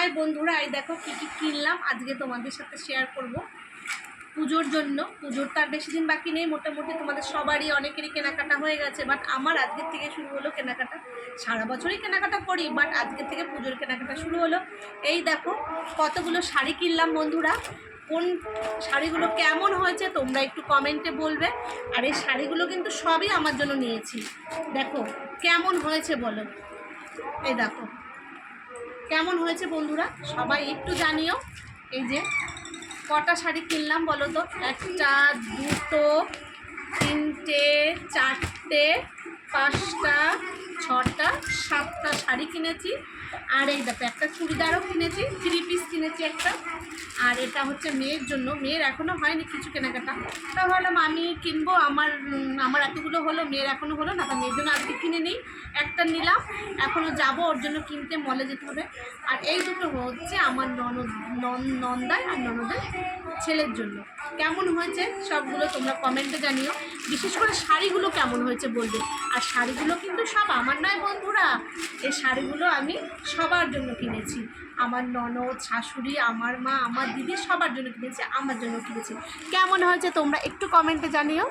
High বন্ধুরা, এই দেখো কী কী কিনলাম আজকে তোমাদের সাথে শেয়ার করব পুজোর জন্য। পুজোর তার বেশি দিন বাকি নেই, মোটামুটি তোমাদের সবারই অনেকেরই কেনাকাটা হয়ে গেছে, বাট আমার আজকের থেকে শুরু হলো কেনাকাটা। সারা বছরই কেনাকাটা করি, বাট আজকের থেকে পুজোর কেনাকাটা শুরু হলো। এই দেখো কতগুলো শাড়ি কিনলাম বন্ধুরা। কোন শাড়িগুলো কেমন হয়েছে তোমরা একটু কমেন্টে বলবে। আর এই শাড়িগুলো কিন্তু সবই আমার জন্য নিয়েছি। দেখো কেমন হয়েছে বলো। এই দেখো কেমন হয়েছে বন্ধুরা, সবাই একটু জানিও। এই যে কটা শাড়ি কিনলাম বলো তো, একটা, দুটো, তিনটে, চারটে, পাঁচটা, ছটা, সাতটা শাড়ি কিনেছি। আর এই দেখো একটা চুড়িদারও কিনেছি, 3 পিস কিনেছি একটা। আর এটা হচ্ছে মেয়ের জন্য, মেয়ের এখনও হয়নি কিছু কেনাকাটা, তা ভাবলাম আমি কিনবো। আমার এতগুলো হলো, মেয়ের এখনও হলো না, তা মেয়ের জন্য আজকে কিনে নিই। একটা নিলাম, এখনও যাবো ওর জন্য কিনতে, মলে যেতে হবে। আর এই দুটো হচ্ছে আমার নন্দায় আর ননদের ছেলের জন্য। কেমন হয়েছে সবগুলো তোমরা কমেন্টে জানিও। বিশেষ করে শাড়িগুলো কেমন হয়েছে বলবে। আর শাড়িগুলো কিন্তু সব আমার নয় বন্ধুরা, এই শাড়িগুলো আমি সবার জন্য কিনেছি। আমার ননদ, শাশুড়ি, আমার মা, আমার দিদি, সবার জন্য কিনেছি, আমার জন্য কিনেছি। কেমন হয়েছে তোমরা একটু কমেন্টে জানিও।